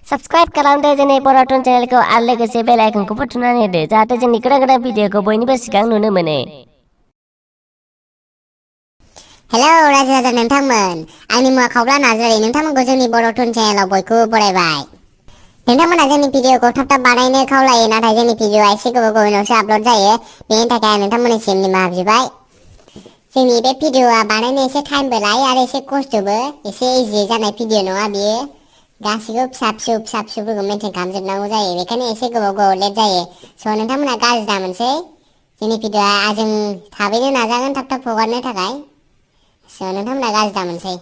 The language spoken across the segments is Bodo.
Subscribe खालामदो जोंनि बर'टुन चेनेलखौ आरो लोगोसे बेल आइकनखौबो थुनानै होदो जाहाथे जोंनि गोदान भिडिअखौ बयनिबो सिगां नुनो मोनो। हेलौ रायजो राजा नोंथांमोन, आंनि मुङा खावब्ला नार्जारि। नोंथांमोनखौ जोंनि बर'टुन चेनेलाव बयखौबो बरायबाय। नोंथांमोना जोंनि भिडिअखौ थाब थाब बानायनो खावलायो, नाथाय जोंनि भिडिअआ एसे गोबाव उनावसो आपल'ड जायो। बेनि थाखाय आं नोंथांमोननिसिम निमाहा बिबाय। जोंनि बे भिडिअआ बानायनो एसे टाइमबो लायो आरो एसे खस्थ'बो, एसे इजि जानाय भिडिअ नङा बियो। गासिबो फिसा फिसौफोरखौ मेनटेन खालामजोबनांगौ जायो, बेखायनो एसे गोबाव लेट जायो। स' नोंथांमोना गाज्रि दामोनसै। जोंनि भिडिअआ जों थाबैनो नाजागोन थाब थाब हगारनो थाखाय। स' नोंथांमोना गाज्रि दामोनसै।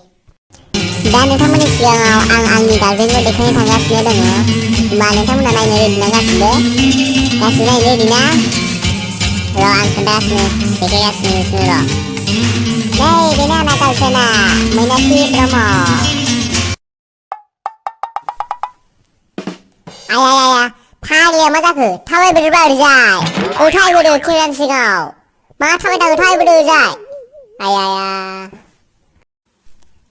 दा नोंथांमोननि सिगाङाव आं आंनि गार्लफ्रेन्डखौ देखायनो थांगासिनो दङ। होमबा नोंथांमोना नायनो रेडि ना गासिबो? गासिबो नायनो रेडि ना? र' आं खोन्थागासिनो, देखायगासिनो नोंसोरनो र'। नै बेनो आंना गार्लफ्रेन्डआ, मैनाथि ब्रह्म। आया फाग्लिया मा जाखो? थाबायबोदोब्रा ओरैजाय। थाबायबोदो केमेरानि सिगाङाव। मा थाबायनांगौ, थाबायबोदो ओरैजाय। आया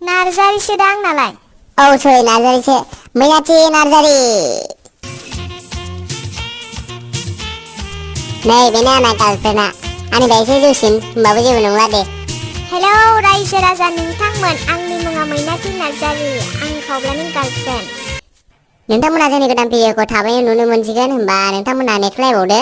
नार्जारिसो दा आंनालाय। औ सरि नार्जारिसो, मैनाथि नार्जारि। नै बेनो आंना गार्लफ्रेन्डआ, आंनिफ्राय एसे जौसिन होमबाबो जेबो नंला दे। हेलौ रायजो राजा नोंथांमोन, आंनि मुङा मैनाथि नार्जारि, आं खावब्लानि गार्लफ्रेन्ड। नोंथांमोना जोंनि गोदान भिडिअखौ थाबैनो नुनो मोनसिगोन, होमबा नोंथांमोना नेक्स्ट लाइभआवदो।